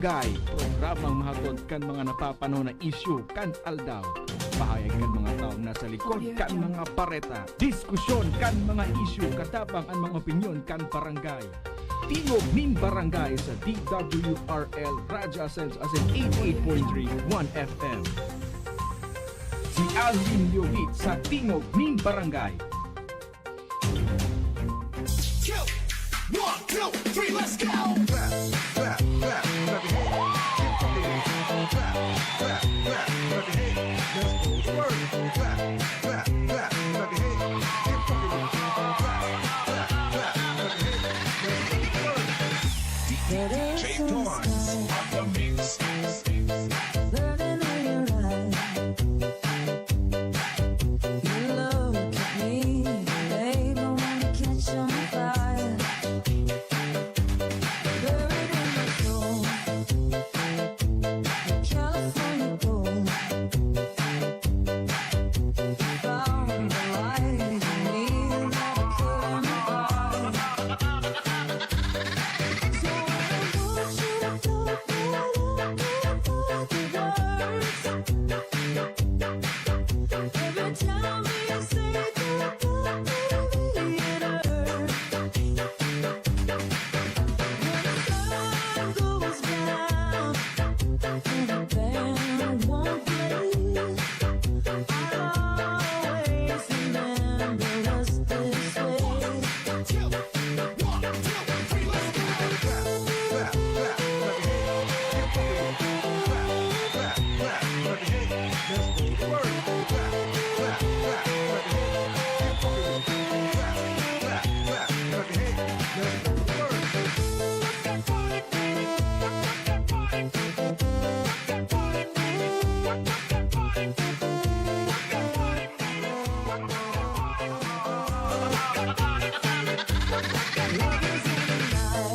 Gay, programang mahatod kan mga napapanahon na issue kan aldaw. Pahayag kan mga tao nasa likod kan mga pareta. Diskusyon kan mga issue katabang ang mga opinyon kan barangay. Tingog nin barangay sa DWRL Raja Sense as in 88.3 1FM. Si Alvin Liobit sa Tingog nin barangay. 1, 2, 3, let's go!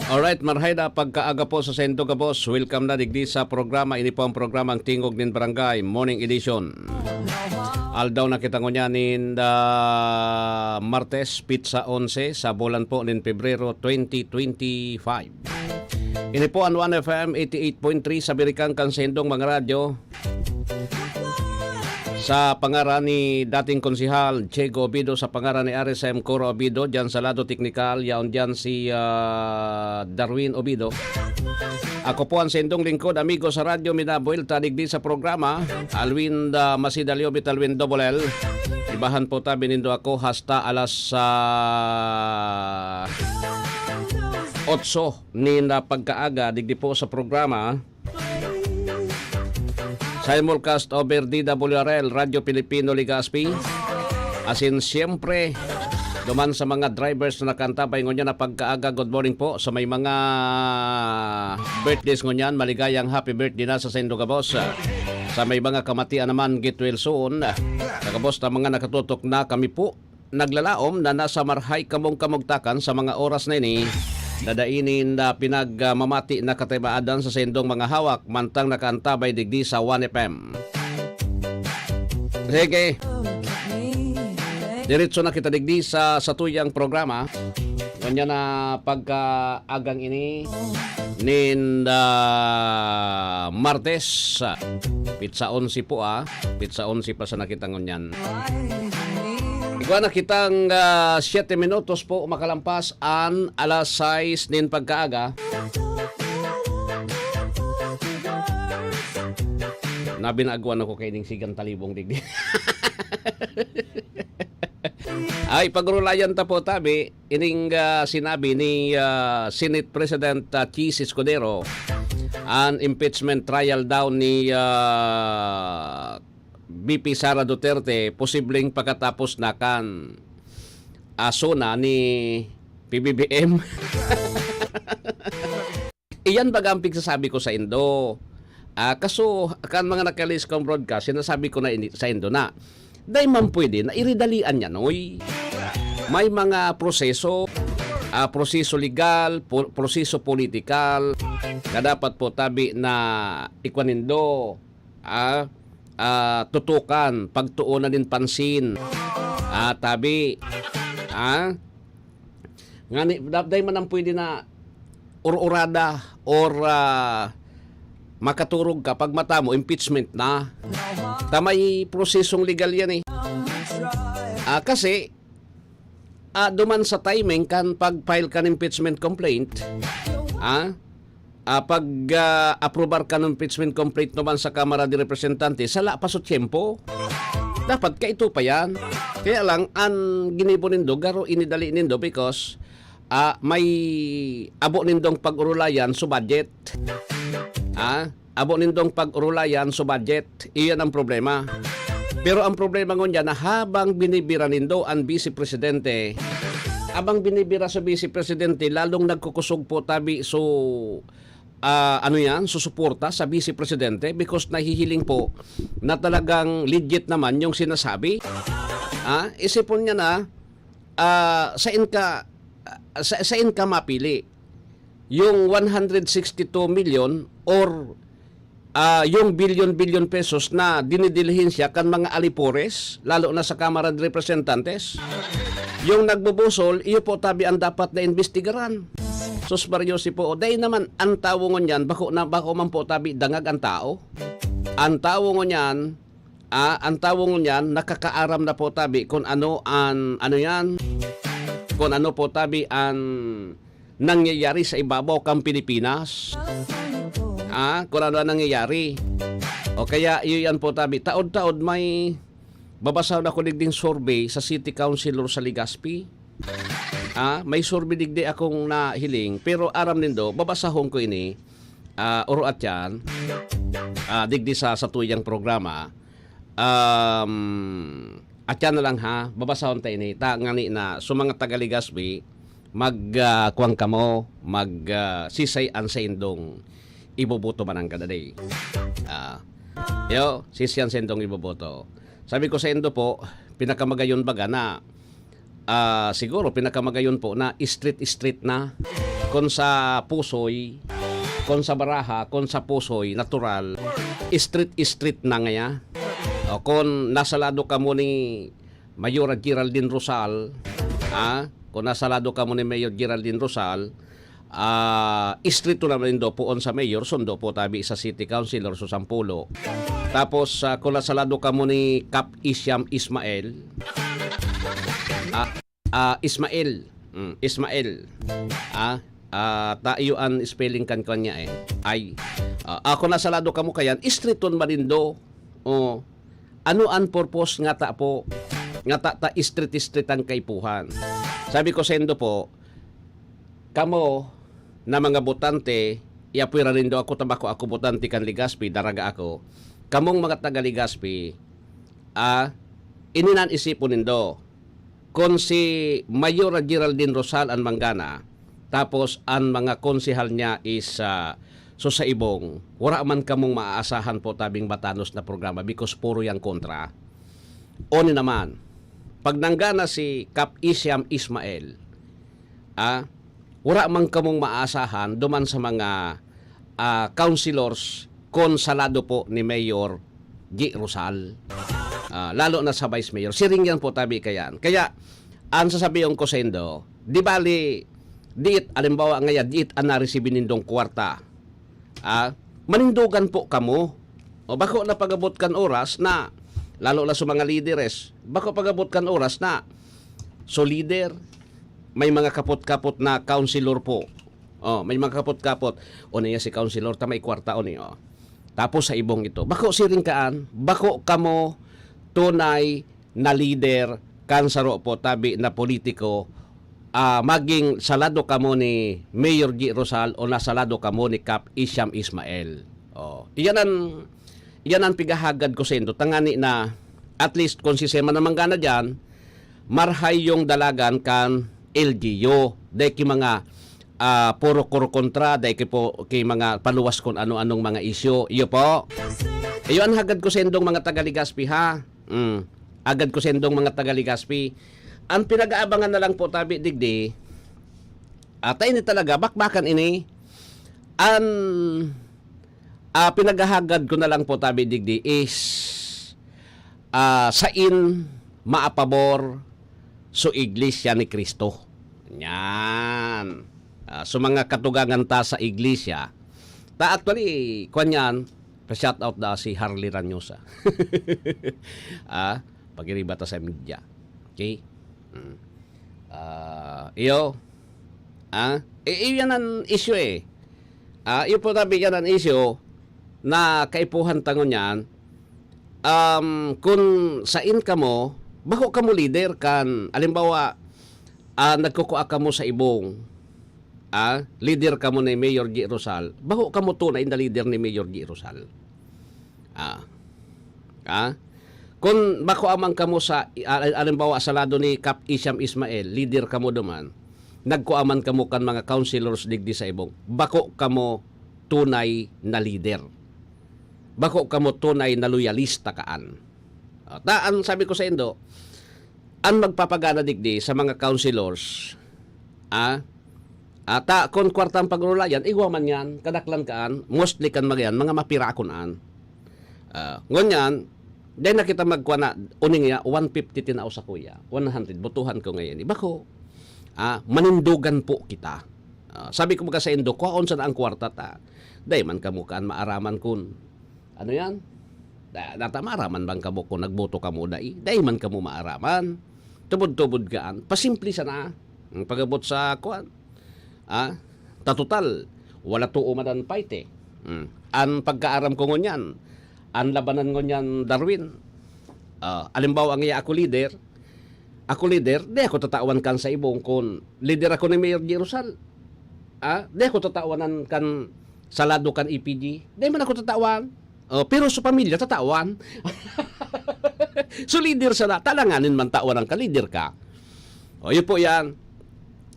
Alright, marhayda pagkaaga po sa Sento ka boss. Welcome na digdi sa programa. Ini po ang programang Tingog nin Barangay Morning Edition. Aldaw na kita ngunya nin Martes, Pizza 11 sa bulan po nin Pebrero 2025. Ini po ang 1FM 88.3 sa Birikang Kansendong mga radyo. Sa pangaran ni dating konsihal Chego Obido, sa pangaran ni RSM Coro Obido, dyan sa lado teknikal, yaon dyan si Darwin Obido. Ako po ang sendong lingkod, amigo sa radyo, minabuel, tadigdi sa programa, Alwin Masidalio Bitalwin Double L. Ibahan po tabi nindo ako hasta alas 8 ni na pagkaaga, digdi po sa programa. Simulcast over DWRL, Radyo Pilipino Ligaspi. Asin siyempre, duman sa mga drivers na nakantabay ngunyan na pagkaaga, good morning po. Sa may mga birthdays ngunyan, maligayang happy birthday na sa Sendo Gabos. Sa may mga kamatian naman, get well soon. Kagabos na mga nakatutok na kami po, naglalaom na nasa marhay kamong-kamugtakan sa mga oras na ini. Dadainin na pinagmamati na katibaadan sa sendong mga hawak mantang nakaantabay digdi sa 1FM. Sige, diretso na kita digdi sa tuyang programa. Kanya na pagkaagang ini nin Martes, Pizza 11 po Pizza 11 pa sa nakita ngunyan. Ikaw na kitang 7 minutos po makalampas an alas 6 nin pagkaaga. Nabinagawan ako kay ning sigang talibong digdi. Ay pagrulayan ta po tabi ining sinabi ni Senate President Chis Escudero an impeachment trial daw ni BP Sara Duterte posibleng pagkatapos na kan asona ni PBBM. Iyan bagampig sasabi ko sa Indo. Kaso kan mga nakalis kong broadcast, sinasabi ko na sa Indo na dahil man pwede na iridalian yan, oy. May mga proseso, proseso legal, proseso politikal, na dapat po tabi na ikwanindo, tutukan, pagtuunan din pansin, tabi, ngani, dahil man ang pwede na ururada or makaturog ka pag mata mo impeachment na. Tamay prosesong legal yan eh. Kasi duman sa timing kan pag-file ka ng impeachment complaint, pag aprobar ka ng impeachment complaint naman sa Kamara de Representantes, sala pa sa tiyempo. Dapat ka ito pa yan. Kaya lang, ang ginibo nindo, garo inidali nindo because may abo nindong pag-urulayan sa budget. Abo nindong pag-urulayan sa budget. Iyan ang problema. Pero ang problema ngon na habang binibira nindo ang Vice Presidente, abang binibira sa Vice Presidente, lalong nagkukusog po tabi so susuporta sa Vice Presidente because nahihiling po na talagang legit naman yung sinasabi. Isipon niya na saan ka mapili? Yung 162 million or yung billion pesos na dinidilhin siya kan mga alipores, lalo na sa Kamara de Representantes. Yung nagbubusol, iyo po tabi ang dapat na investigaran. Sus Mariosi po, dahil naman ang tawo ngon yan, bako man po tabi dangag ang tao. Ang tawo ngon yan, nakakaaram na po tabi kung ano po tabi ang nangyayari sa ibabaw kang Pilipinas. Kung ano nangyayari. O kaya iyan po tabi, taod-taod may babasaw na ko digding survey sa City Councilor sa Legazpi. May survey digdi akong nahiling, pero aram nindo, babasahon ko ini, oro at yan, digdi sa tuyang programa. At yan na lang ha, babasahon tayo ini, ngani na, so mga taga Legazpi, kuwang kamo, sisay-an sa indong iboboto man ang kadaday. Sisyan sa indong iboboto. Sabi ko sa indo po, pinakamagayon baga na, siguro pinakamagayon po na street na, kung sa Pusoy, kung sa Baraha, kung sa Pusoy, natural, street na ngaya. O kung nasalado ka mo ni Mayor Geraldine Rosal, kung nasalado ka mo ni Mayor Geraldine Rosal, street to naman do poon sa mayor, sundo po tabi sa city councilor sa Sampulo. Tapos kung nasalado ka mo ni Cap Isyam Ismael, Ismael, tayo ang spelling kan kanya ay, kung nasalado ka mo kayan, street to naman do, ano ang purpose nga ta po, nga ta street ang kaipuhan. Sabi ko sa indo po, kamo na mga botante, iapwira rin do ako tabako ako botante kan Legazpi, daraga ako. Kamong mga taga Legazpi, ininan isipon nindo, kung si Mayor Geraldine Rosal ang manggana, tapos ang mga konsehal niya is so sa ibong, wala man kamong maaasahan po tabing Batanos na programa because puro yang kontra. Oni naman, pag nanggana si Cap Isyam Ismael, wala man kamong maasahan duman sa mga councilors konsalado po ni Mayor G. Rosal. Lalo na sa Vice Mayor. Siring yan po tabi kayan. Kaya, ang sasabihin ko sa indo, di bali, diit, alimbawa ngayon, diit ang naresibin nindong kwarta. Manindugan po kamo. O bako na pagabot kan oras na, lalo na sa mga lideres, bako pagabot kan oras na, so leader, may mga kapot-kapot na councilor po. May mga kapot-kapot. O niya si councilor, may kwarta o niyo. Tapos sa ibong ito, bako siring kaan, bako kamo tunay na leader, kansaro po tabi na politiko, maging salado kamo ni Mayor G. Rosal o nasalado kamo ni Cap Isyam Ismael. Iyan ang pigahagad ko sa indo. Tangani na, at least kung si Sema naman gana dyan, marhay yung dalagan kan LGU, dahil mga puro kontra, dahil kay mga paluwas kung ano-anong mga isyo. Iyo po. Iyo ang hagad ko sendong mga taga Legazpi ha. Agad ko sendong mga taga Legazpi. Ang pinag-aabangan na lang po tabi digdi, tayo ni talaga, bakbakan ini, ang pinagahagad ko na lang po tabi digdi is, sain maapabor so Iglesia ni Cristo. Yan. So mga katugangan ta sa Iglesia, actually, kwan yan, pa-shout out da si Harley Ranyosa. Pag-iriba ta sa media. Okay? Iyo, yan ang issue eh. Iyo po tabi yan ang issue na kaipuhan tangon yan. Kung sa ka mo, bako ka mo leader kan, alimbawa, nagkukuha ka mo sa ibong, leader ka mo ni Mayor G. Rosal, bako ka mo tunay na leader ni Mayor G. Rosal. Kung bako amang ka mo sa, alimbawa, sa lado ni Kap Isyam Ismael, leader ka mo duman, nagkuaman ka mo kan mga councilors digdi sa ibong, bako ka mo tunay na leader. Bako ka mo tunay na loyalista kaan. Taan sabi ko sa Indo, ang magpapagana digdi sa mga councilors, kung kwartang pagrulayan, igwaman yan, kadaklan kaan, mostly kan magyan, mga mapirakonaan. Ngunyan, dahil na kita magkuha na, uning ya, 150 tinao sa kuya, 100, butuhan ko ngayon. Bako, manindugan po kita. Sabi ko mga sa Indo, kuhaon sa ang kwarta ta, dahil man kamukaan maaraman kun, ano yan? Data maaraman bang kamo kung nagboto ka mo dahil man kamo maaraman. Tubod-tubod kaan. Pasimpli sana. Ang pagabot sa kuan. Tatotal. Wala to umadan fight eh. Ang pagkaaram ko ngunyan. Ang labanan ngunyan Darwin. Alimbawa ang iya ako leader. Di ako tatawan kan sa ibong kung leader ako ni Mayor G. Rosal. Di ako tatawanan kan salado kan EPG. Di man ako tatawan. Pero sa pamilya, tatawan. So, leader sana, talanganin man tawan ang ka-leader ka. Yun po yan.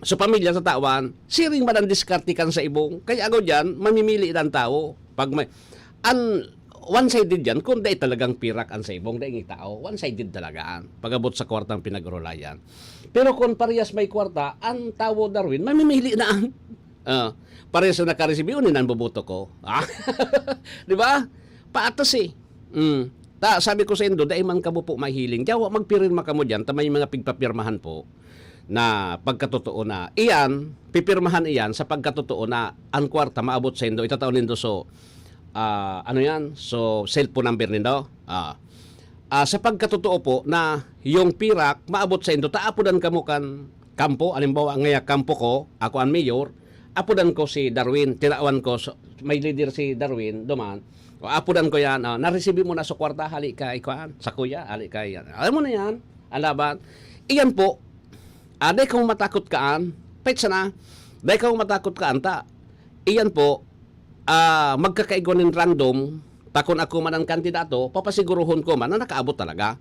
Sa pamilya, tatawan, siring man ang diskartikan sa ibong. Kaya ako dyan, mamimili ng tao. Pag may, one-sided yan, kung dahil talagang pirak ang sa ibong, dahil tao, one-sided talagaan. Pagabot sa kwartang pinagrolayan. Pero kung parehas may kwarta, ang tao Darwin, mamimili na ang, parehas na nakaresibi, unin ang bubuto ko. Di ba? Paatas eh. Sabi ko sa Indo, dahil man ka mo po mahiling. Diyaw, magpirma ka mo dyan, tamay mga pigpapirmahan po na pagkatotoo na. Iyan, pipirmahan iyan sa pagkatotoo na ang kwarta maabot sa Indo. Itataon nindo so, ano yan? So, cellphone number nindo. Sa pagkatotoo po na yung pirak maabot sa Indo, taapudan ka mo kan kampo. Alimbawa, ngaya kampo ko, ako ang mayor, apudan ko si Darwin, tinawan ko, may leader si Darwin, duman. Apudan ko yan, naresibi mo na sa kwarta, hali ka, ikuan, sa kuya, hali ka yan. Alam mo na yan, alaban. Iyan po, dahil kang matakot kaan, pets na, dahil kang matakot kaan, iyan po, magkakaigonin random, takon ako man ang kandidato, papasiguruhon ko man na nakaabot talaga.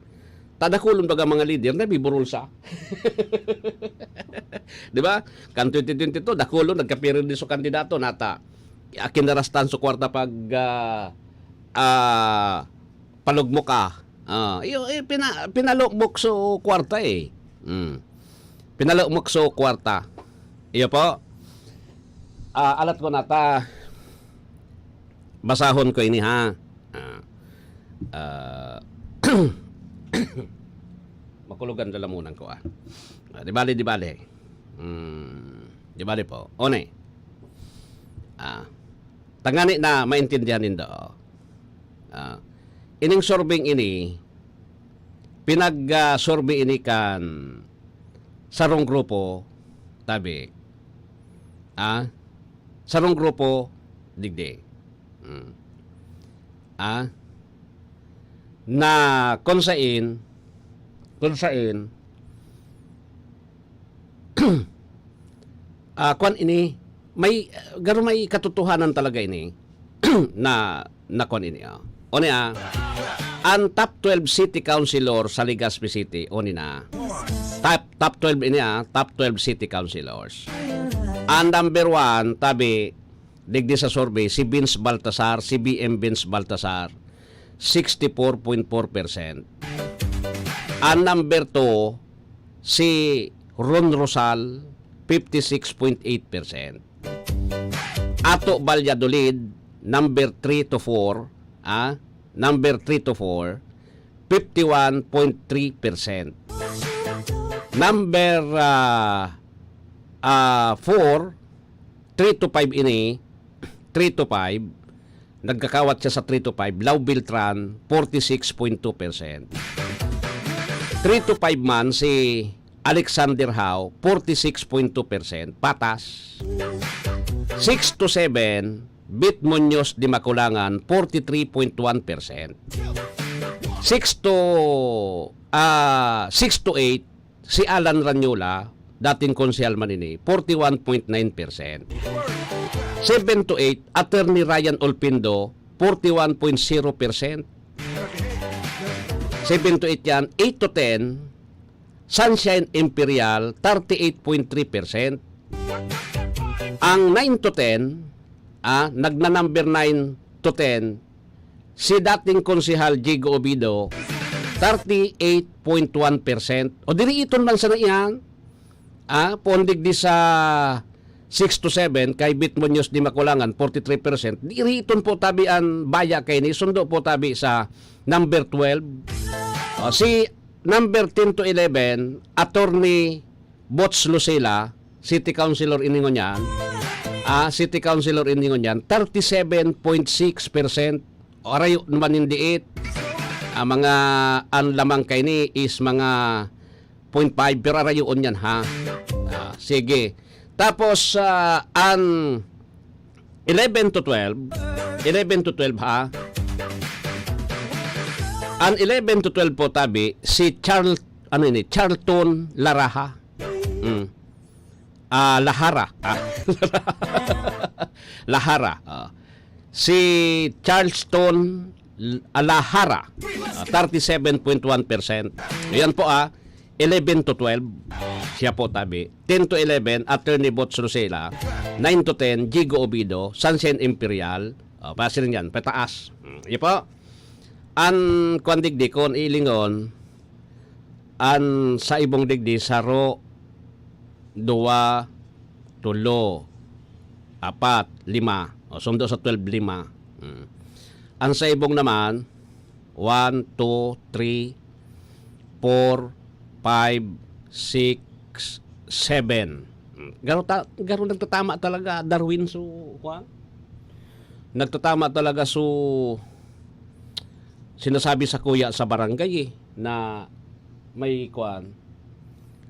Tadakulon baga mga leader na biburol sa. Di ba? Kan 2022, dakulon, nagkapirin din sa kandidato, nata, kinarastan sa kwarta pag palugmo ka. Pinalugmok sa kwarta eh. Pinalugmok sa kwarta. Iyo po. Alat ko nata. Basahon ko ini ha. Makulugan dalamunan ko Di bali. Di bali po. One. Tangani na maintindihan nindo. Ining sorbing ini pinag-survey ini kan sarong grupo tabi. Sarong grupo digdi. Na konsain kwan ini may garo may katotohanan talaga ini na kwan ini oni ang top 12 city councilor sa Legazpi City oni na top 12 ini top 12 city councilors. Ang number 1 tabi digdi sa survey si Vince Baltasar, si BM Vince Baltasar 64.4%. Ang number 2 si Ron Rosal 56.8%. Ato Valladolid number 3 to 4 number 3 to 4 51.3%. Number 4 3 to 5 ini 3 to 5, nagkakawat siya sa 3 to 5, Lau Beltran, 46.2%. 3 to 5 man si Alexander Hao, 46.2%, patas. 6 to 7, Bit Muñoz de Maculangan, 43.1%. 6 to 8, si Alan Ranyola, dating konsyal Manini, 41.9%. 7 to 8, Attorney Ryan Olpindo, 41.0%. 7 to 8 yan. 8 to 10, Sunshine Imperial, 38.3%. Ang 9 to 10, nagna-number 9 to 10, si dating konsehal Jigo Obido, 38.1%. O diri iton man sa na iyan, pondig di sa 6 to 7, kay Bit Muñoz de Maculangan, 43%. Diri iton po tabi ang baya kay ni, sundo po tabi sa number 12. Si number 10 to 11, Attorney Bots Lucila, City Councilor Iningon yan. City Councilor Iningon yan, 37.6%. Arayo naman hindi it. Mga ang lamang kay ni is mga 0.5, pero arayoon yan ha. Sige. Tapos ang 11 to 12 ha. Ang 11 to 12 po tabi si Charlton Laraha. Lahara. Lahara. Si Charleston Lahara, 37.1%. Ayan po 11 to 12. Siya po tabi. 10 to 11, Attorney Bots Lucila. 9 to 10, Jigo Obido, Sunshine Imperial. Base rin yan, pataas. Iyan po. An kwan digdi kon ilingon, an sa ibong digdi, saro, 2, 3, 4, 5. Sundo sa 12, 5. Ang sa ibong naman, 1, 2, 3, 4, 5, 6, 7. Garo nagtatama talaga, Darwin, so, nagtatama talaga, so, sinasabi sa kuya sa barangay na may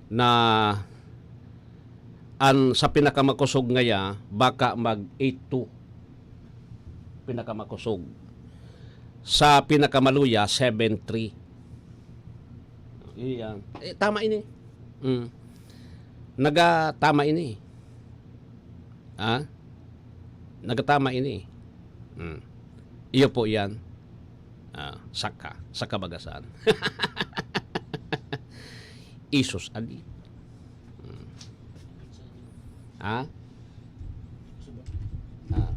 na sa pinakamakusog ngaya baka mag 8-2 pinakamakusog, sa pinakamaluya 7-3. Iyan. Tama ini. Nagatama ini. Nagatama ini. Iyo po yan. Saka bagasan. Isus ali.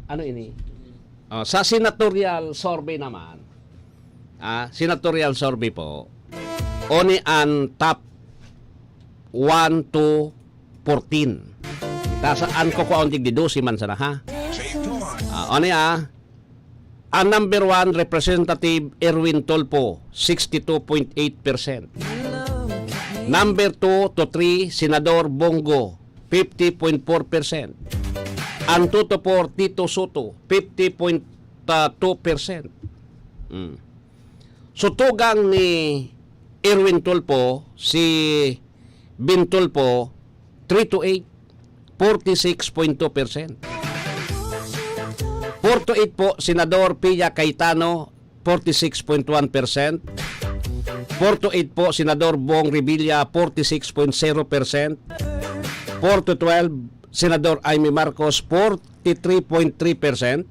Ano ini? Sa senatorial survey naman, senatorial survey po, oni ang top 1 to 14. Saan ko ang tigdido si man sana ha? Oni ang number 1, Representative Erwin Tolpo, 62.8%. Number 2 to 3, Senador Bongo, 50.4%. Ang 2 to 4, Tito Soto, 50.2%. So tugang ni Erwin Tolpo, si Bin Tolpo, 3 to 8, 46.2%. 4 to 8 po, Senador Pia Cayetano, 46.1%. 4 to 8 po, Senador Bong Revilla, 46.0%. 4 to 12, Senador Amy Marcos, 43.3%.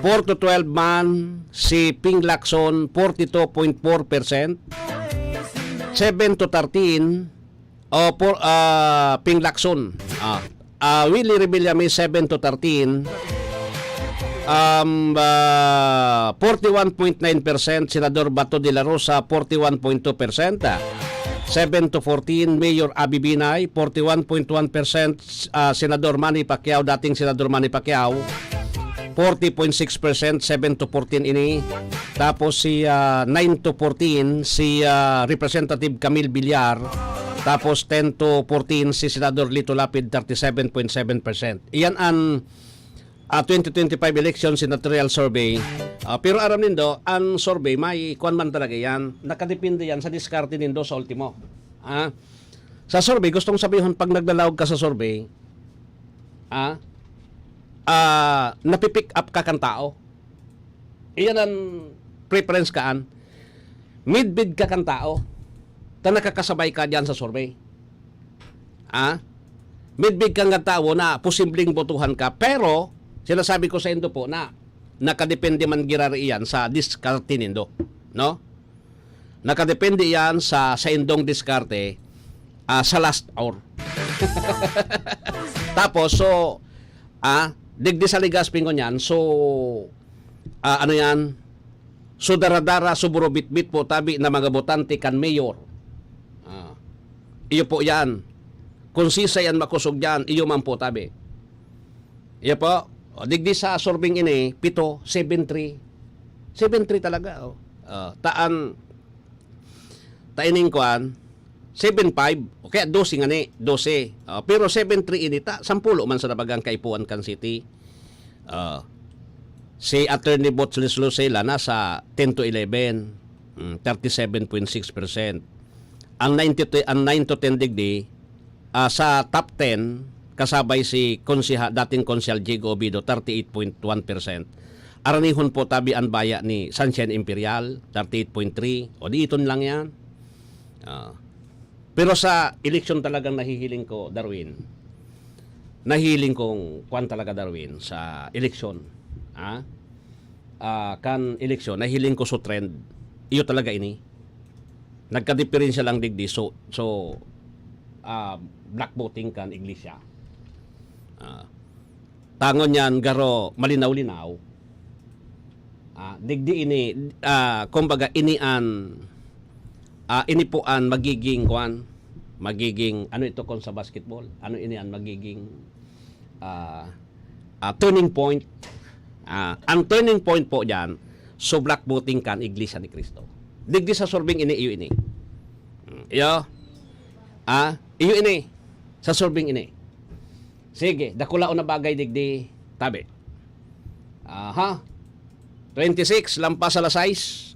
4 to 12 man, si Ping Lacson, 42.4%. 7 to 13, Ping Lacson. Willie Revillame, 7 to 13. 41.9%, Senador Bato de la Rosa, 41.2%. 7 to 14, Mayor Abby Binay, 41.1%. Senador Manny Pacquiao, dating Senador Manny Pacquiao, 40.6%. 7 to 14 ini. Tapos si 9 to 14, si Representative Camille Villar. Tapos 10 to 14, si Senador Lito Lapid, 37.7%. Iyan ang 2025 election senatorial survey. Pero aram nindo, ang survey may kuan man talaga yan. Nakadepende yan sa diskarte nindo sa ultimo. Sa survey, gustong sabihin pag naglalawag ka sa survey, napipick up ka kan tao. Iyan ang preference kaan. Midbid ka kan tao. Ta nakakasabay ka diyan sa survey. Midbid kang tao na posibleng botuhan ka, pero sinasabi ko sa indo po na nakadepende man girari iyan sa diskarte nindo, no? Nakadepende yan sa indong diskarte sa last hour. Tapos digdi sa ligasping ko niyan, so ano yan, so daradara suburo bitbit po tabi na mga botante kan mayor. Iyo po yan. Kung sisa yan makusog yan, iyo man po tabi. Iyo po, digdi sa sorbing ini, 7, 7-3. 7-3 talaga. Taining kuan, 7-5. Okay, 12 nga ni, 12. Pero 7-3 ini, 10 man sa nabagang kaipuan kan city. Si Attorney Botslis Lucela nasa 10-11, 37.6%. Ang 9 to 10 digdi, sa top 10, kasabay si dating Konsyal Jigo Obido, 38.1%. Aranihon po tabi ang baya ni Sunshine Imperial, 38.3%. O di iton lang yan. Pero sa eleksyon talagang nahihiling ko, Darwin. Nahihiling kong kwan talaga, Darwin, sa eleksyon. Kan eleksyon, nahihiling ko so trend. Iyo talaga ini. Nagka-diferensya lang digdi. So black voting kan iglesia. Tangon yan garo malinaw-linaw. Digdi ini kumbaga inian inipuan magiging ano ito kon sa basketball? Ano inian magiging turning point. Ang turning point po diyan so black voting kan iglesia ni Cristo. Digdi sa sorbing ini iyo ini. Iyo iyo ini sa sorbing ini. Sige, dakula na bagay digdi tabi. 26 lampas alas 6.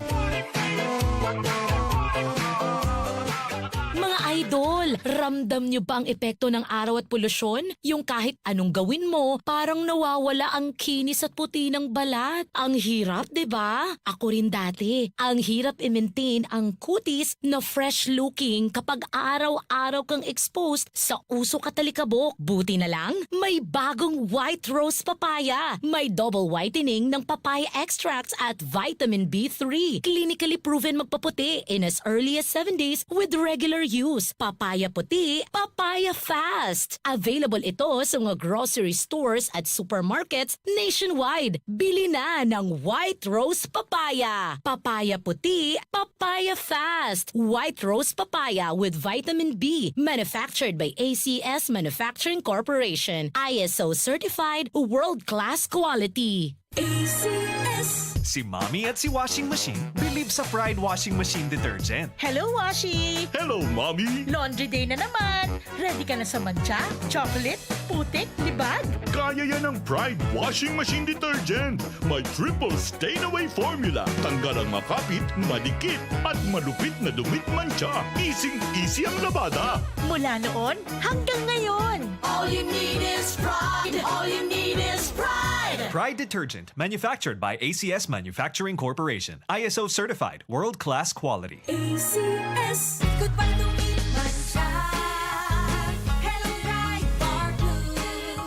Mga idol, ramdam nyo ba ang epekto ng araw at polusyon? Yung kahit anong gawin mo, parang nawawala ang kinis at puti ng balat. Ang hirap, 'di ba? Ako rin dati. Ang hirap i-maintain ang kutis na fresh looking kapag araw-araw kang exposed sa usok at alikabok. Buti na lang, may bagong White Rose Papaya. May double whitening ng papaya extracts at vitamin B3. Clinically proven magpaputi in as early as 7 days with regular use. Papaya puti, papaya fast. Available ito sa mga grocery stores at supermarkets nationwide. Bili na ng White Rose Papaya. Papaya puti, papaya fast. White Rose Papaya with vitamin B. Manufactured by ACS Manufacturing Corporation. ISO certified, world-class quality. ACS. Si Mommy at si Washing Machine believe sa Pride Washing Machine Detergent. Hello, Washi! Hello, Mommy! Laundry day na naman! Ready ka na sa mancha, chocolate, putik, libag? Kaya yan ang Pride Washing Machine Detergent. May triple stain-away formula. Tanggal ang makapit, madikit, at malupit na dumit mancha. Easy ang labada. Mula noon hanggang ngayon. All you need is pride. All you need is pride. Pride Detergent, manufactured by ACS Manufacturing Corporation. ISO certified, world-class quality. ACS. Goodbye to me, mancha. Hello, right for blue.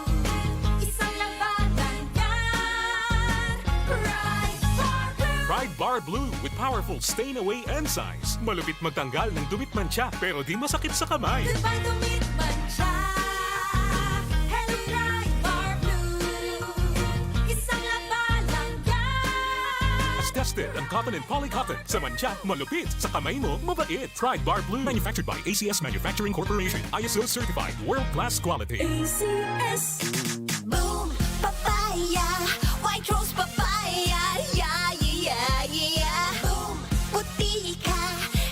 Isang labanan yan. Right for blue. Pride Bar Blue with powerful stain-away enzymes. Malupit magtanggal ng dumit mancha pero di masakit sa kamay. Goodbye to me, mancha. Hello, right for blue. Isang labanan yan. As tested ang cotton and polycotton. Sa mancha, malupit. Sa kamay mo, mabait. Pride Bar Blue. Manufactured by ACS Manufacturing Corporation. ISO certified. World-class quality. ACS. Boom, papaya. White Rose Papaya. Yeah, yeah, yeah. Boom, puti ka.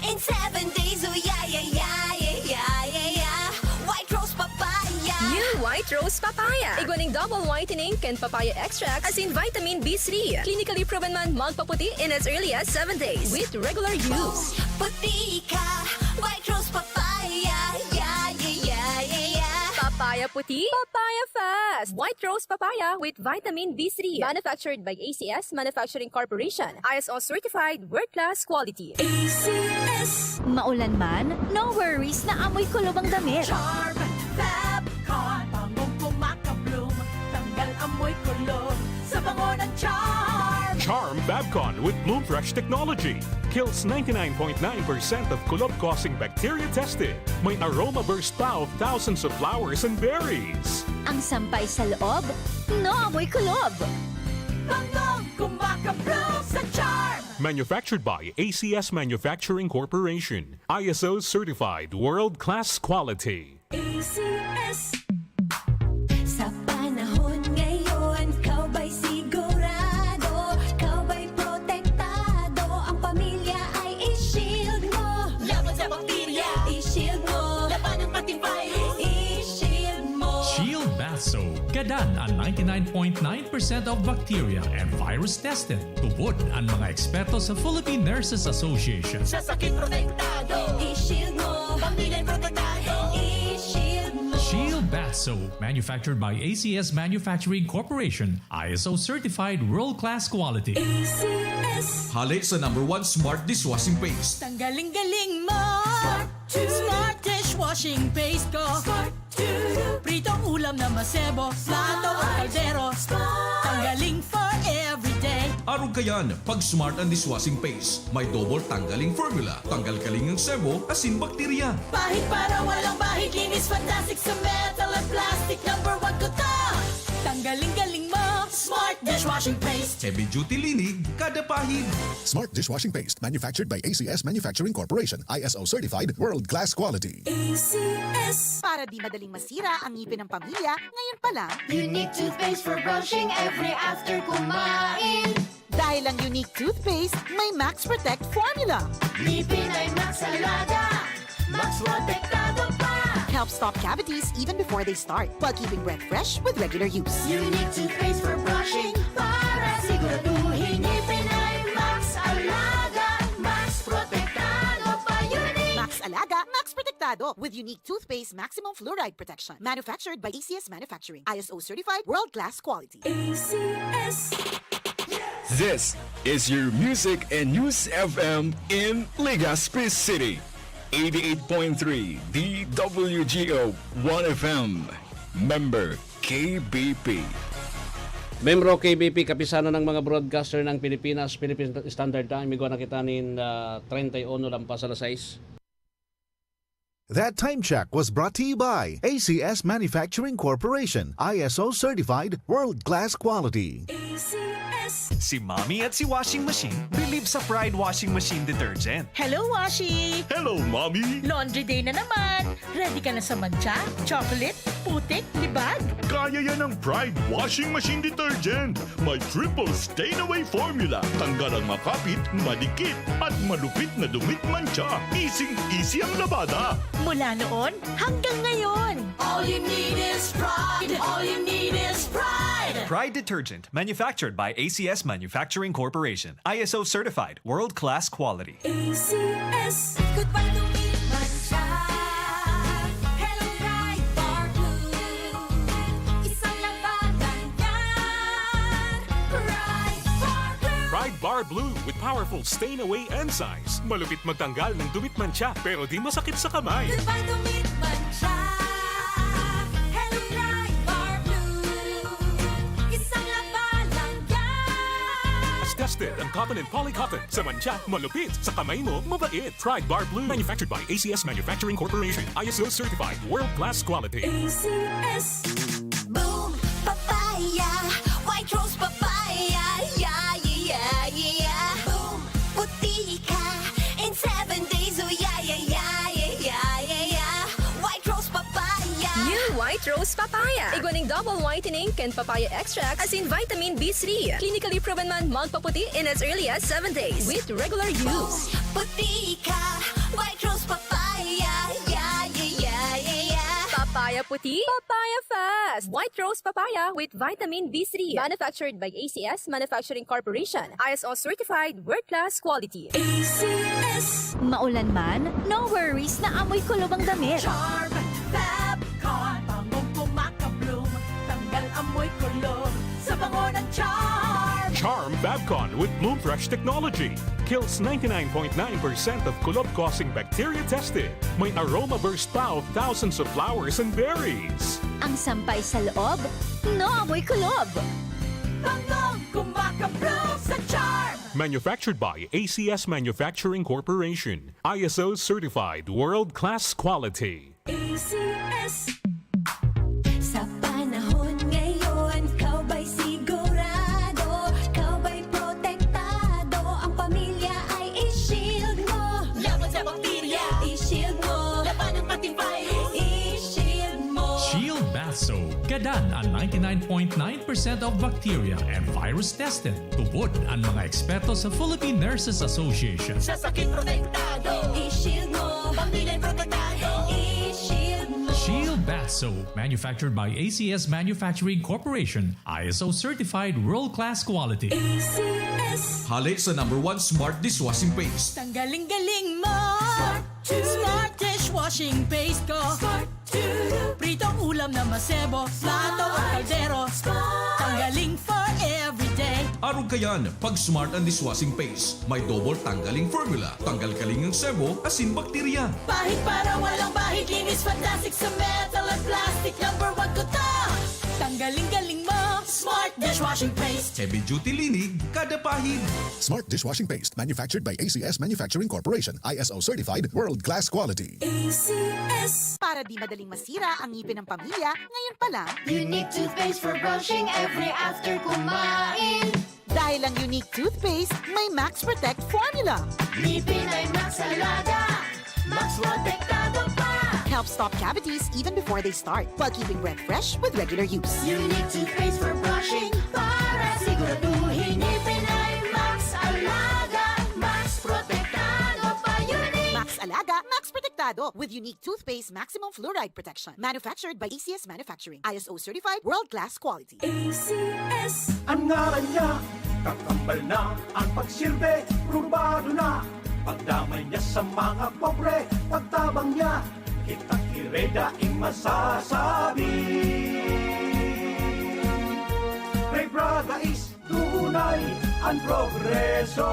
In 7 days, oh yeah, yeah, yeah, yeah, yeah, yeah. White Rose Papaya. New White Rose Papaya. Papaya. Iguaning double whitening and papaya extract as in vitamin B3. Clinically proven man magpaputi in as early as 7 days with regular use. Puti ka, White Rose Papaya. Yeah, yeah, yeah, yeah, yeah. Papaya puti, papaya fast. White Rose Papaya with vitamin B3. Manufactured by ACS Manufacturing Corporation. ISO certified world-class quality. ACS. Maulan man, no worries na amoy kulob ang damit. Charm Fabcon, bangong kumakabloom, tanggal amoy kulob sa bango ng Charm. Charm Babcon with Bloom Fresh technology. Kills 99.9% of kulob-causing bacteria tested. May aroma burst pa of thousands of flowers and berries. Ang sampay sa loob, no amoy kulob. Bangong kumakabloom sa Charm. Manufactured by ACS Manufacturing Corporation. ISO certified world-class quality. ACS. Sa panahon ngayon, kau ba'y sigurado? Kau ba'y protektado? Ang pamilya ay i-shield mo. Laban sa bakterya, I-shield mo. laban ng pati virus. I-shield mo. Shield Bath Soap. Gadan ang 99.9% of bacteria and virus tested. Tubod ang mga eksperto sa Philippine Nurses Association. Sa sakit protektado, I-shield mo. pamilya protektado. I-shield mo. Shield Bath Soap. Manufactured by ACS Manufacturing Corporation. ISO certified world-class quality. ACS. Halik sa #1 Smart Dishwashing Paste. Tanggaling-galing mo. Smart dishwashing paste ko. Pritong ulam na masebo, plato o kaldero. Tanggaling for everyday. Araw kayan, pag Smart ang Dishwashing Paste, may double tanggaling formula. Tanggal kaling ng sebo, asin bakterya. Bahid para walang bahid, linis fantastic sa metal at plastic. #1 ko to. Tanggaling-galing mo. Smart dishwashing paste. Heavy duty linig, kada pahid. Smart Dishwashing Paste, manufactured by ACS Manufacturing Corporation. ISO certified, world-class quality. ACS. Para di madaling masira ang ngipin ng pamilya, ngayon pa lang. Unique toothpaste for brushing every after kumain. Dahil ang unique toothpaste, may Max Protect formula. Ngipin ay Max Alaga. Max Protektado pa. Helps stop cavities even before they start, while keeping breath fresh with regular use. Unique toothpaste for brushing para siguraduhin ngipin ay Max Alaga. Max Protektado pa. Unique. Max Alaga, Max Protektado with unique toothpaste maximum fluoride protection. Manufactured by ACS Manufacturing. ISO certified world-class quality. ACS. This is your Music and News FM in Legazpi City. 88.3 DWGO 1FM. Member KBP. Membro KBP, kapisano ng mga broadcaster ng Pilipinas, Philippine Standard Time. Migo na kita nin 31 lampas alas 6. That time check was brought to you by ACS Manufacturing Corporation. ISO certified, world-class quality. ACS. Si Mommy at si Washing Machine believe sa Pride Washing Machine Detergent. Hello, Washi! Hello, Mommy! Laundry day na naman. Ready ka na sa mancha, chocolate, putik, libag? Kaya yan ang Pride Washing Machine Detergent. May triple stain-away formula. Tanggal ang makapit, madikit, at malupit na dumit mancha. Easy ang labada. Mula noon hanggang ngayon. All you need is pride. All you need is pride. Pride Detergent, manufactured by ACS Manufacturing Corporation. ISO certified, world-class quality. ACS. Goodbye to me, mancha. Hello, bright bar blue. Isang labanan yan. Bright bar blue. Pride Bar Blue with powerful stain-away enzymes. Malupit magtanggal ng dumit mancha pero di masakit sa kamay. Goodbye to me, mancha. Hello, bright bar blue. Isang labanan yan. As tested ang cotton and polycotton. Sa mancha, malupit. Sa kamay mo, mabait. Pride Bar Blue. Manufactured by ACS Manufacturing Corporation. ISO certified. World-class quality. ACS. Boom, papaya. White Rose Papaya. Yeah, yeah, yeah. Boom, puti ka. In 7 days, oh yeah, yeah, yeah, yeah, yeah, yeah. White Rose Papaya. New White Rose Papaya. Iguaning double whitening and papaya extract as in vitamin B3. Clinically proven man magpaputi in as early as 7 days with regular use. Puti ka. White Rose Papaya. Yeah, yeah, yeah, yeah, yeah. Papaya Papaya puti, papaya fast. White rose papaya with vitamin B3. Manufactured by ACS Manufacturing Corporation. ISO certified world-class quality. ACS Maulan man, no worries na amoy kulob ang damit. Charm Fabcon Bangong kumaka-bloom Tanggal amoy kulob Sa bango ng Charm Charm Fabcon with Bloom Fresh technology. Kills 99.9% of kulob-causing bacteria tested. May aroma burst pa of thousands of flowers and berries. Ang sampay sa loob, no amoy kulob. Bangong kumaka-bloom Sa Charm Manufactured by ACS Manufacturing Corporation. ISO certified world-class quality. ACS Sa panahon ngayon, kau ba'y sigurado? Kau ba'y protektado? Ang pamilya ay i-shield mo. Laban sa bakterya I-shield mo. Laban ng pating virus I-shield mo. Shield Bath Soap. Gadan ang 99.9% of bacteria and virus tested. Tubod ang mga eksperto sa Philippine Nurses Association. Sa sakit protektado I-shield mo. Pamilya protektado I-shield mo. Shield Bath Soap, manufactured by ACS Manufacturing Corporation, ISO certified world-class quality. ACS Hali sa #1 Smart Dishwashing Paste. Tanggaling-galing mo Smart dishwashing paste ko Smart Pritong ulam na masebo Plato o kaldero Tanggaling for everyday Arog kayan, pag Smart and Dishwashing Paste, may double tanggaling formula. Tanggal kaling ng sebo, asin bakterya. Bahid para walang bahid Linis fantastic sa metal at plastic #1 ko to Tanggaling-galing mo Smart dishwashing paste Heavy duty linig, kada pahid. Smart Dishwashing Paste, manufactured by ACS Manufacturing Corporation. ISO certified, world-class quality. ACS Para di madaling masira ang ngipin ng pamilya, ngayon pa lang. Unique toothpaste for brushing every after kumain. Dahil ang unique toothpaste, may Max Protect formula. Ngipin ay Max Alaga Max protektado pa Helps stop cavities even before they start, while keeping breath fresh with regular use. Unique toothpaste for brushing Para siguraduhin ngipin ay Max Alaga Max protektado pa Unique Max Alaga, Max Protectado with unique toothpaste maximum fluoride protection. Manufactured by ACS Manufacturing. ISO certified, world-class quality. ACS Ang ngalan niya, kakambal na ang pagsilbi, probado na. Pagdamay niya sa mga pobre, pagtabang niya, kitang kiredaing masasabi. Ray Braga is tunay ang progreso.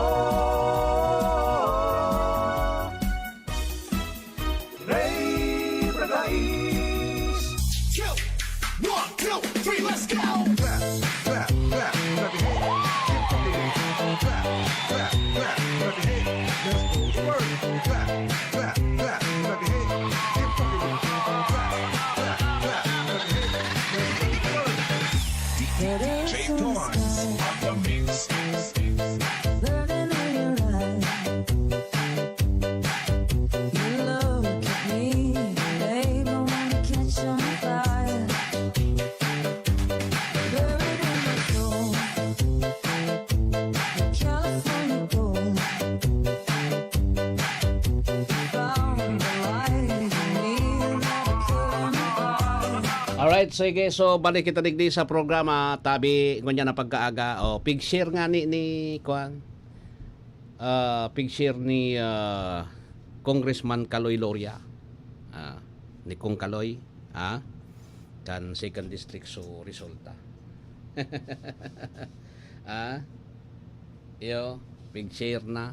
Ray Braga is... 1, 2, 3, let's go! Clap, clap, clap your hands. Clap, clap, clap, clap your hands. Let's go to work. Clap, clap, clap, clap your hands. Get funky. Clap, clap, clap, clap your hands. Let's go to work. DJ Torrance on the mix. Burning in your eyes You look at me Babe, I wanna catch on fire Buried in my soul The California gold Found the light in me that I couldn't buy Alright, sige. So, balik kita digdi sa programa. Tabi, ngunya na pagkaaga. O, pig-share nga ni Kwan. Pig-share ni Congressman Kaloy Loria. Ni Kong Kaloy. Kan second district so resulta. Yo, pig-share na.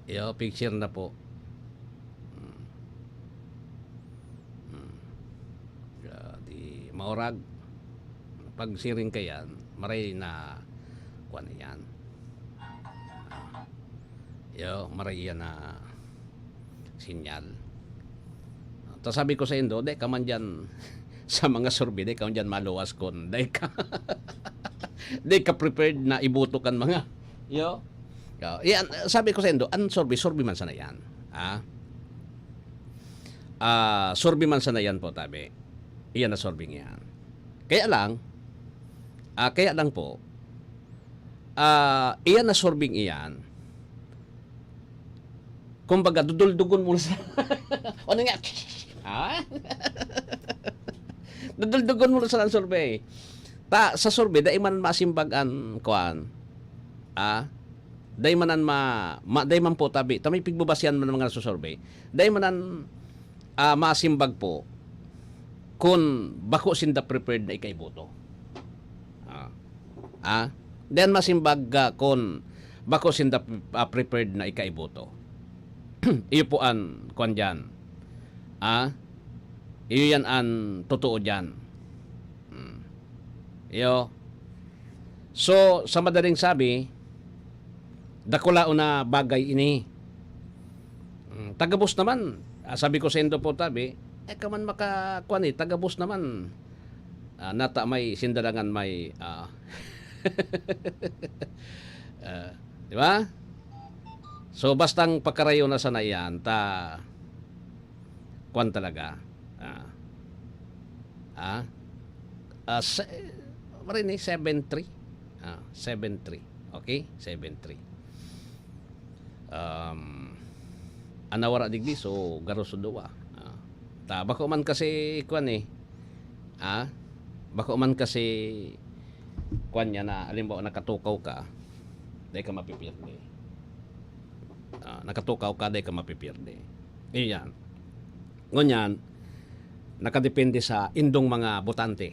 Yo, pig-share na po. Di maurag pag siring kayan maray na kuan yan maray yan na sinyal. To sabi ko sa Indo, de ka man dyan sa mga survey, de ka man dyan maluwas kon, de ka de ka prepared na ibuto kan mga yan, sabi ko sa Indo, an survey man sana yan survey man sana yan po tabi. Iyan na sorbing yan. Kaya lang po, iyan na sorbing iyan, kumbaga, duduldugon mo sa... ano nga? Ha? Duduldugon mo sa survey. Sa survey, dahil man masimbagan, kuan, dahil manan dahil man po tabi, tamay pigbabasyan man mga survey, dahil manan masimbag po, kung bako sinda prepared na ikaiboto. Then masimbag kung bako sinda prepared na ikaiboto. Iyo po an kuan dyan. Iyo yan an totoo dyan. Iyo. So, sa madaling sabi, dakula na bagay ini. Tagabos naman. Sabi ko sa Indo po tabi, kaman makakuan tagabos naman. Nata may sindalangan may di ba? So bastang pagkarayo na sana yan kuan talaga. Marini 7-3. 7-3. Okay? 7-3. Anawara digdi so garo so duwa. Bako man kasi kuan bako man kasi kuan niya na alimbawa nakatukaw ka, dahil ka mapipirde. Nakatukaw ka, dahil ka mapipirde. Iyan. Ngunyan, nakadepende sa indong mga botante.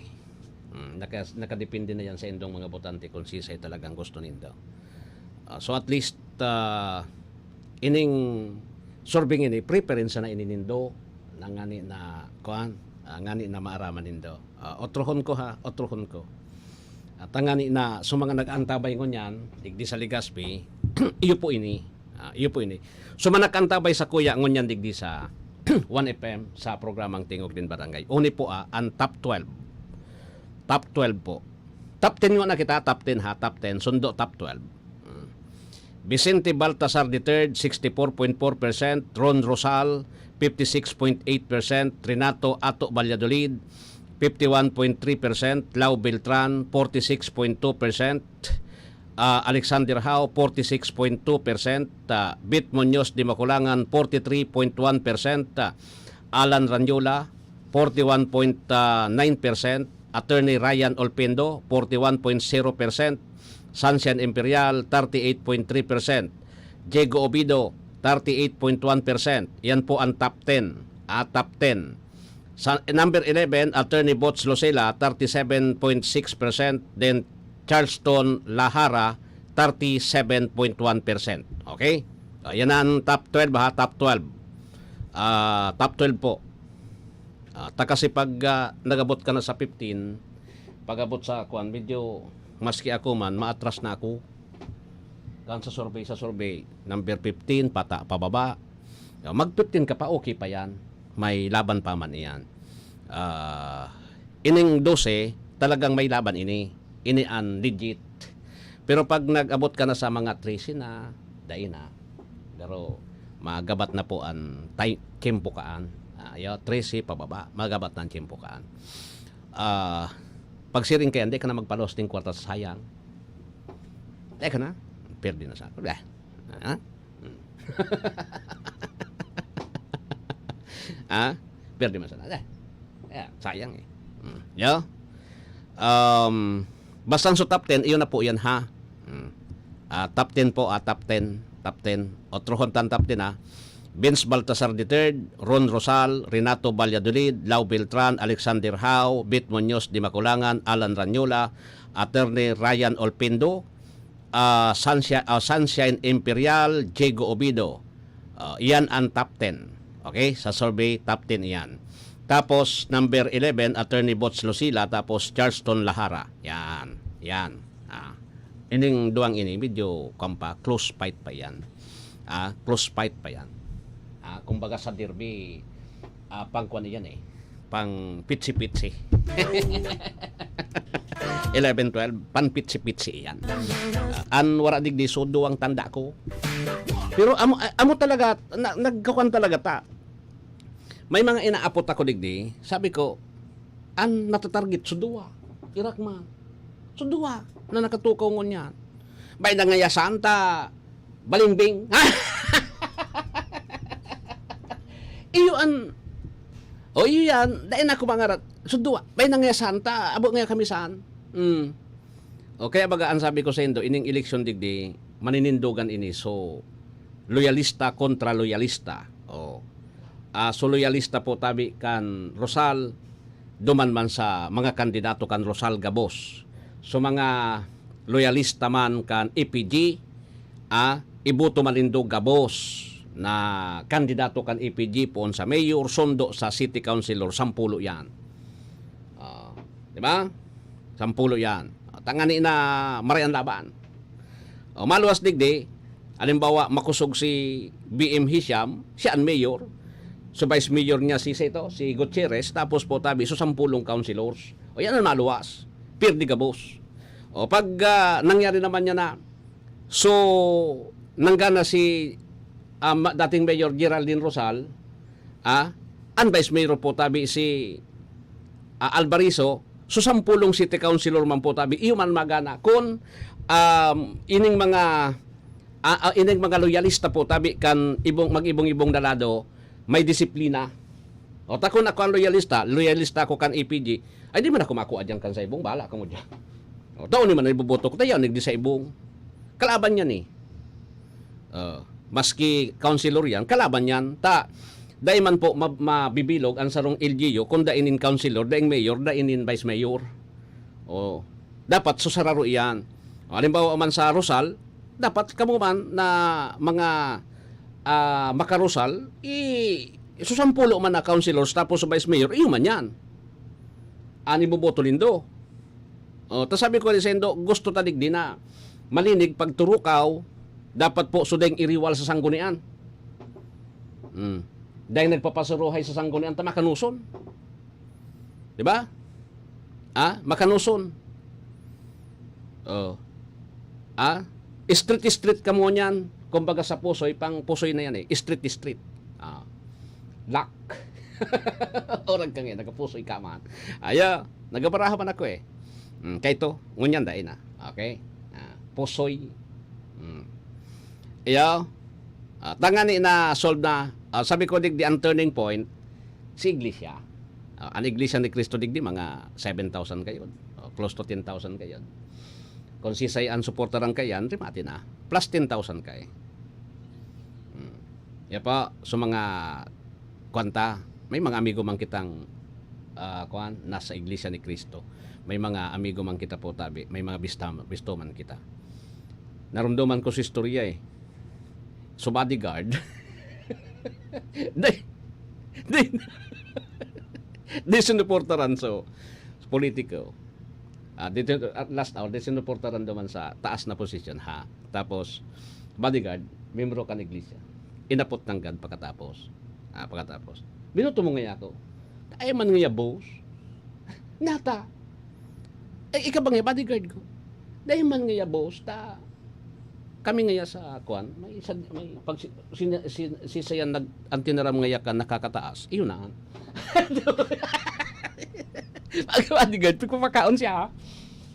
Nakadepende na yan sa indong mga botante kung sisay talagang gusto nindo. So at least, ining sorbing ini, preference na ininindo, na ngani na, kuan, ngani na maaraman nindo. Otrohon ko. Tangani na sumanga nag-antabay ngunyan digdi sa Legazpi iyo po ini sumanga nag-antabay sa kuya ngunyan digdi sa 1FM sa programang Tingog din Barangay uni po ang top 12 po top 10 nga na kita top 10 top 10 sundo top 12 Vicente Baltasar III 64.4%, Ron Rosal 56.8%, Renato Ato Valladolid 51.3%, Lau Beltran 46.2%, Alexander Hao 46.2%, Bit Muñoz de Maculangan 43.1%, Alan Ranyola 41.9%, Attorney Ryan Olpendo 41.0%, Sunshine Imperial 38.3%, Diego Obido 38.1%. Yan po ang top 10. Top 10. Number 11, Attorney Bots Lucela, 37.6%. Then, Charleston Lahara, 37.1%. Okay? Yan ang top 12 top 12. Top 12 po. Kasi pag nagabot ka na sa 15, pag-abot sa kuan, medyo, maski ako man, maatras na ako. Kan sa survey, number 15, pababa. Mag-15 ka pa, okay pa yan. May laban pa man iyan. Ining 12, talagang may laban ini. Ini an legit. Pero pag nag-abot ka na sa mga 13 na, dahil na. Pero magabat na po ang kimpukaan. 13 pababa, magabat na ang kimpukaan. Pag siring kaya, hindi ka na magpalosting kwarta sa sayang. Teka na, perde na sa ako. Perde man sana. Sayang eh. Basta sa top 10, iyon na po yan ha. Top 10 po, top 10. Otrohon tan top 10 Vince Baltasar III, Ron Rosal, Renato Valladolid, Lau Beltran, Alexander Hao, Bit Muñoz de Maculangan, Alan Ranyola, Attorney Ryan Olpendo, Sunshine Imperial, Diego Obido. Yan ang top 10. Okay? Sa survey, top 10 yan. Tapos, number 11, Attorney Bots Lucila, tapos Charleston Lahara. Yan. Ining duwang ini, medyo close fight pa yan. Close fight pa yan. Kumbaga sa derby, pangkuan yan eh. Pang pitsi-pitsi. 11-12, pan pitsi-pitsi yan. Wara digdi, so duwang tanda ko. Pero amo talaga, nagkakuan talaga ta. May mga inaapot ako digdi, sabi ko, natatarget, suduwa. Irak man. Suduwa, na nakatukaw ngon yan. Bay na nga santa, balimbing. Iyo iyo yan, dahil ako mangarat, sudwa, may nangyasan ta, abo nga kami saan. O kaya bagaan sabi ko sa Indo, ining eleksyon digdi, maninindugan ini, so, loyalista kontra loyalista. So loyalista po tabi kan Rosal, duman man sa mga kandidato kan Rosal Gabos. So mga loyalista man kan EPG, ibuto malindog Gabos na kandidato kan EPG poon sa mayor, sondo sa city councilor, 10 yan. Di ba? 10 yan. Tangani na marian laban. Maluwas digdi, halimbawa makusog si BM Hisham, siya ang mayor, so vice mayor niya si Gutierrez, tapos po tabi, so 10 councilors. Yan ang maluwas. Pirdi Gabos. Pag nangyari naman niya na, so nanggana si dating Mayor Geraldine Rosal, ang Vice Mayor po tabi si Alvarizo, so 10 city councilor man po tabi, iyo man magana kung ining mga loyalista po tabi kan mag-ibong dalado may disiplina. Takon ako ang loyalista ko kan EPG, ay di man ako makuha dyan kan sa ibong, bahala ka mo dyan. Taon ni man na iboboto ko, tayo nagdi sa ibong. Kalaban yan maski councilor yan, kalaban yan. Dahil man po mabibilog ang sarong LGU kung dainin councilor, daing mayor, dainin vice mayor. Dapat susararo yan. Halimbawa man sa Rosal, dapat kamo man na mga makarosal, susampulo man na councilors tapos sa vice mayor, iyo man yan. Ani boboto lindo. Tas sabi ko sa Indo, gusto tadig din na malinig pag turukaw, dapat po sudeng iriwal sa sanggunian. Dahil nagpapasuruhay sa sanggunian, makanuson. Diba? Makanuson. Street ka mo niyan. Kumbaga sa pusoy, pang pusoy na yan Street. Lock. Orang kang yan, nagapusoy ka man. Nagabaraha man ako kaya ito, ngunyan dahil na. Okay? Pusoy. Tangani na solve na, sabi ko digdi ang turning point, si Iglesia. Ang Iglesia ni Cristo digdi, mga 7,000 kayo. Close to 10,000 kayo. Kung sisay ang supporteran kayan, rimati na. Plus 10,000 kayo. So mga kwanta, may mga amigo man kitang nasa Iglesia ni Cristo. May mga amigo man kita po tabi. May mga bisto man kita. Narumduman ko sa istorya So bodyguard. Di sinuportaran politiko. At last hour, di sinuportaran naman sa taas na posisyon Tapos, bodyguard, membro ka ng iglesia. Inapot ng God pagkatapos. Binuto mo nga ako. Ay man nga boss. Nata. Ikaw ba nga bodyguard ko? Dahil man nga boss, kami nga sa kwan, may pag sisayan ang tinaram nga ka nakakataas, iyon na. Bodyguard, pagpapakaon siya.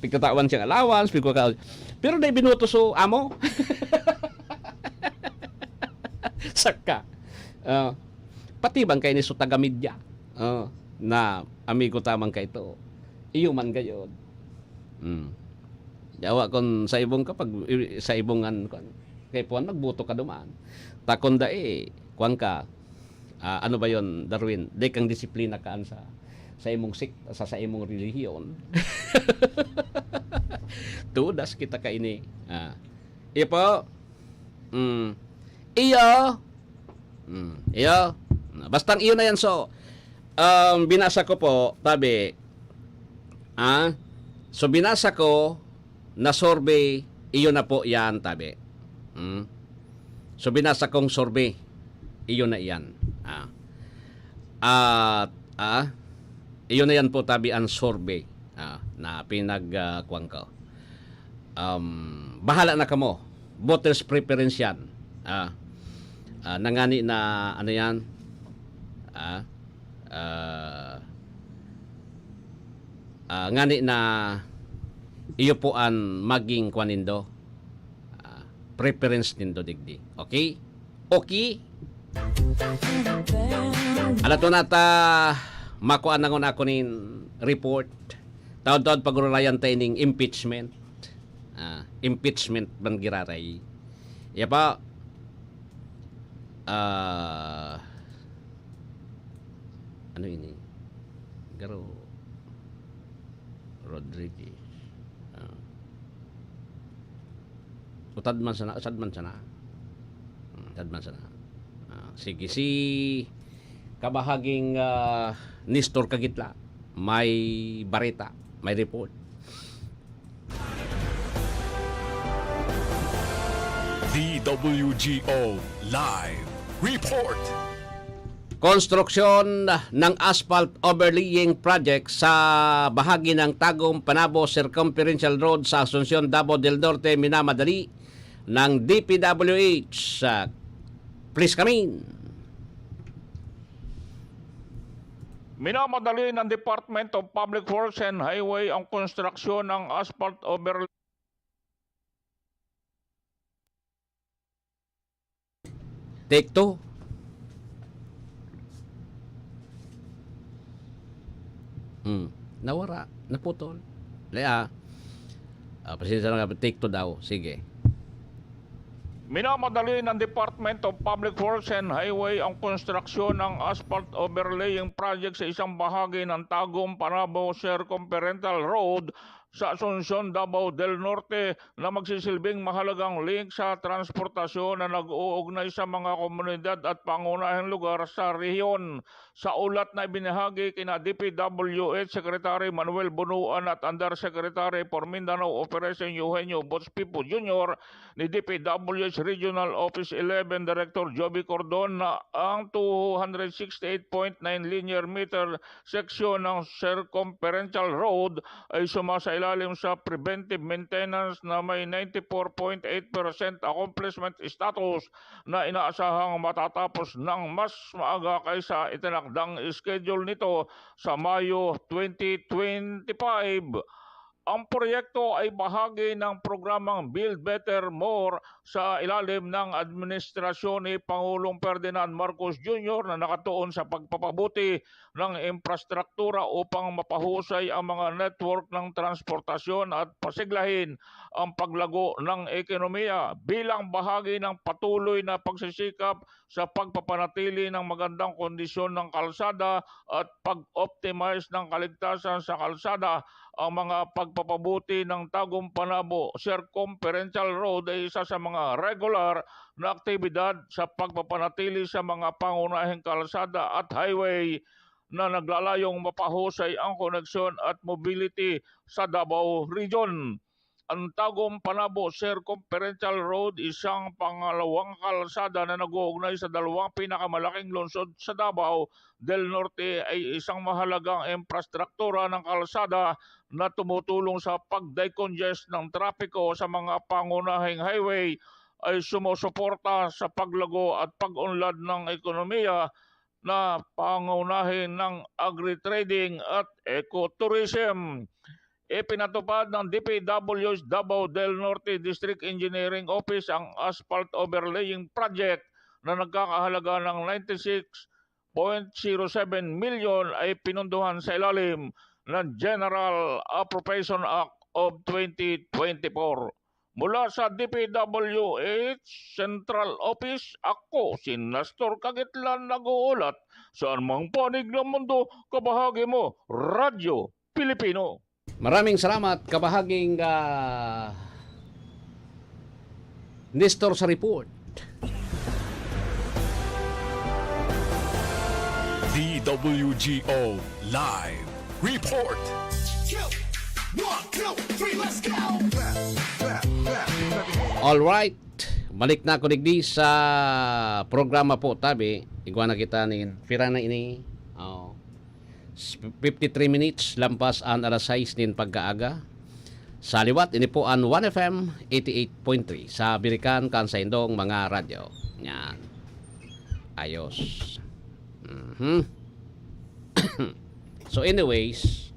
Pagkatawan siyang allowance, pagpapakaon. Pero dahil binuto so amo. Saka. Pati bang kayo ni so taga-media na amigo tamang kayo ito. Iyo man gayon. Yawa kon sa ibong kapag sa ibongan kay puan magbuto ka dumaan. Takon kuan ka ano ba yon Darwin? Di kang disiplina kaan sa imong sa imong relihiyon. Tudas kita ka ini. Ipo. Iyo. Bastang iyo na yan binasa ko po tabi. So binasa ko na survey, iyo na po yan, tabi. So, binasa kong survey, iyo na yan. Iyo na yan po, tabi, ang survey na pinagkuhan ko. Bahala na kamo. Voters preference yan. Nangani na, ano yan? Ngani na iyo po ang maging kwanindo preference nindo digdi. Okay? Alato nata makuan nangon ako nin report. Taon-taon pagurulayan tayo ning impeachment. Impeachment bang giraray. Ya pa ano ini? Garo Rodriguez. Utad man sana. Sige, si kabahaging Nestor Kagitla, may bareta, may report. DWGO Live Report. Konstruksyon ng asphalt overlaying project sa bahagi ng Tagum Panabo Circumferential Road sa Asuncion, Davao del Norte minamadali ng DPWH. Please come in. Minamadali ng Department of Public Works and Highway ang konstruksyon ng asphalt overlay. Take two. Nawara, naputol. Pasensya na, take two daw. Sige. Minamadali ng Department of Public Works and Highway ang konstruksyon ng asphalt overlaying project sa isang bahagi ng Tagum Panabo Circumferential Road sa Asuncion, Davao del Norte na magsisilbing mahalagang link sa transportasyon na nag-uugnay sa mga komunidad at pangunahing lugar sa rehiyon. Sa ulat na ibinahagi kina DPWH Secretary Manuel Bunuan at Undersecretary for Mindanao Operation Eugenio Botspipo Jr. ni DPWH Regional Office 11 Director Joby Cordon na ang 268.9 linear meter seksyon ng Circumferential Road ay sumasa ilalim sa preventive maintenance na may 94.8% accomplishment status na inaasahang matatapos ng mas maaga kaysa itinakdang schedule nito sa Mayo 2025. Ang proyekto ay bahagi ng programang Build Better More sa ilalim ng administrasyon ni Pangulong Ferdinand Marcos Jr. na nakatuon sa pagpapabuti ng infrastruktura upang mapahusay ang mga network ng transportasyon at pasiglahin ang paglago ng ekonomiya bilang bahagi ng patuloy na pagsisikap sa pagpapanatili ng magandang kondisyon ng kalsada at pag-optimize ng kaligtasan sa kalsada. Ang mga pagpapabuti ng Tagum Panabo Circumferential Road ay isa sa mga regular na aktibidad sa pagpapanatili sa mga pangunahing kalsada at highway na naglalayong mapahusay ang koneksyon at mobility sa Davao Region. Ang Tagum Panabo Circumferential Road, isang pangalawang kalsada na nag-uugnay sa dalawang pinakamalaking lungsod sa Davao del Norte, ay isang mahalagang infrastruktura ng kalsada na tumutulong sa pag-decongest ng trapiko sa mga pangunahing highway, ay sumusuporta sa paglago at pag-unlad ng ekonomiya na pangunahin ng agri-trading at ecotourism. Ipinatupad ng DPWH Davao del Norte District Engineering Office ang asphalt overlaying project na nagkakahalaga ng 96.07 million ay pinunduhan sa ilalim ng General Appropriation Act of 2024. Mula sa DPWH Central Office, ako si Nestor Kagitlan nag-uulat. Saan mang panig ng mundo, kabahagi mo, Radyo Pilipino. Maraming salamat kabahaging Nestor sa report. DWGO Live Report. 1, 2, 3, let's go! All right, balik na ako digdi sa programa po tabi. Igwa na kita nin pira na ini. 53 minutes lampas ang alas 6 din pagkaaga. Sa liwat, ini po ang 1FM 88.3 sa Birikan, Kansaindong mga radyo. Yan. Ayos. So anyways,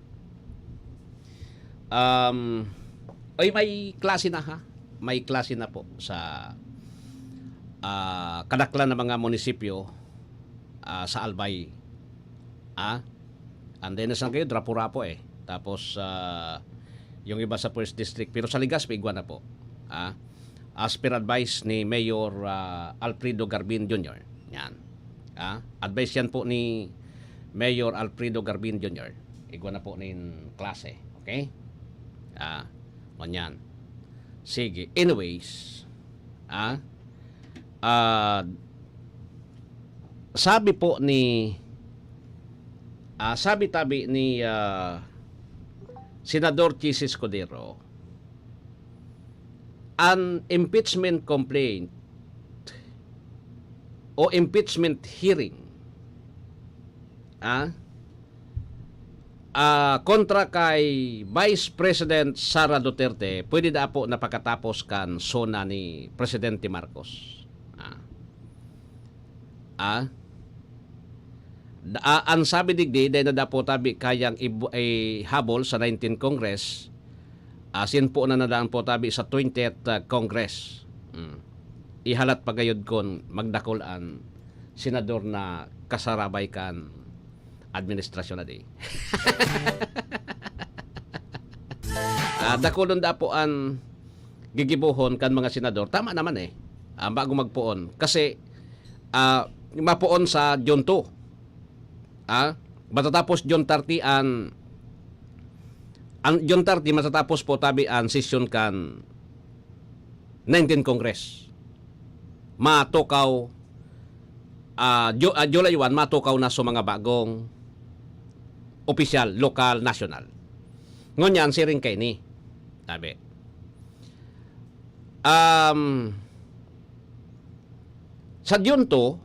ay may klase na ha. May klase na po sa kadaklan ng mga munisipyo sa Albay. Andenes na kayo, Drapo-Rapo eh. Tapos yung iba sa First District. Pero sa Legazpi, iguan na po. As per advice ni Mayor Alfredo Garbin Jr. Yan. Advice yan po ni Mayor Alfredo Garbin Jr. Iguan na po nin klase. Okay? Yan. Sige. Anyways, sabi po ni sabi-tabi ni Senador Chis Escudero, an impeachment complaint o impeachment hearing kontra kay Vice President Sara Duterte pwede na po napakatapos kan sona ni Presidente Marcos. Ang sabi digdi dahil na po tabi kayang habol sa 19th Congress, sin po na nadaan po tabi sa 20th Congress. Ihalat pagayod kon magdakulan senador na kasarabay kan administrasyon na di. Dakulon da po ang gigibuhon kan mga senador. Tama naman eh. Bago magpuon. Kasi mapuon sa June 2. Matatapos June 30 ang June 30 matatapos po tabi ang session kan 19 Congress. Matukaw July 1 matukaw na sa mga bagong opisyal, lokal, national. Ngunyan si rin kay ni tabi. Sa June 2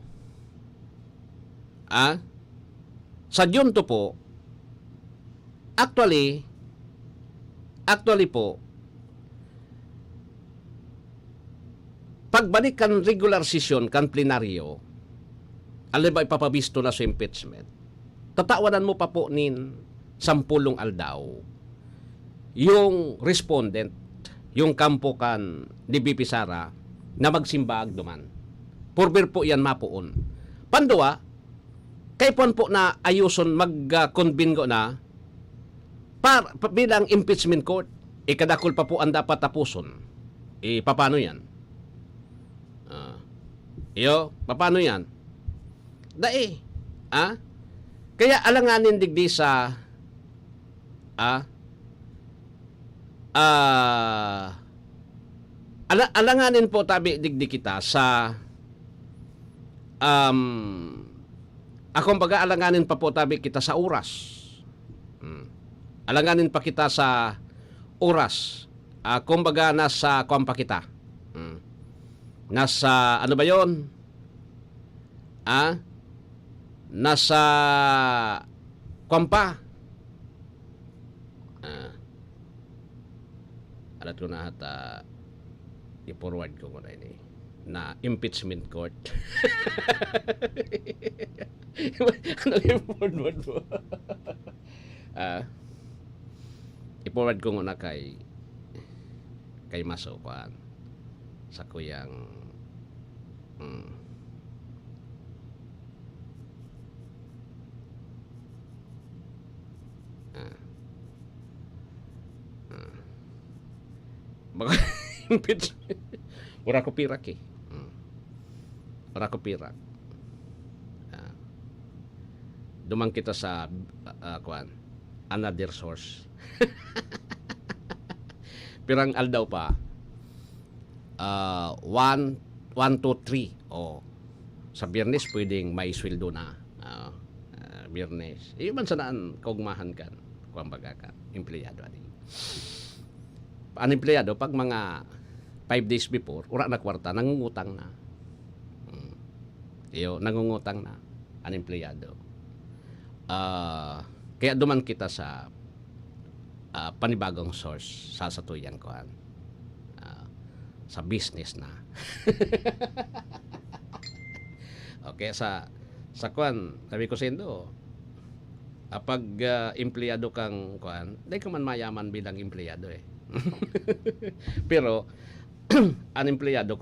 sa June 2 po, actually po, pagbalik kan regular session kan plenaryo, alin ba ipapabisto na sa impeachment, tatawanan mo pa po nin 10 aldaw yung respondent, yung kampo kan ni BP Sara na magsimbag duman. Purbir po yan mapuon. Pandua, kay po na ayuson mag-convene ko na bilang impeachment court, ikadakol pa po ang dapat tapuson. Paano yan? Paano yan? Kaya alanganin digdi sa alanganin po tabi digdi kita sa akong pag-aalanganin pa po tabi kita sa oras. Alanganin pa kita sa oras. Kumbaga nasa kwampa kita. Nasa ano ba 'yon? Nasa kwampa. Alat ko na hata i-forward ko muna ini na impeachment court. Ano i-forward mo? I-forward ko muna kay Maso Kwan sa kuyang baka impeachment. Wala ko pirak eh. Wala ko pirak. Dumang kita sa another source. Pirang aldaw pa. 1, 2, 3. Sa Biyernes pwedeng may sweldo na. Biyernes. Man sanaan kaugmahan kan. Kumbaga kan. Empleyado. Ang empleyado, pag mga 5 days before, ura na kwarta, nangungutang na. Nangungutang na ang empleyado. Kaya duman kita sa panibagong source sa satuyan ko sa business na. Okay, sa kuan, sabi ko sindo, pag empleyado kang kuan, di ka man mayaman bilang empleyado eh. Pero ang empleyado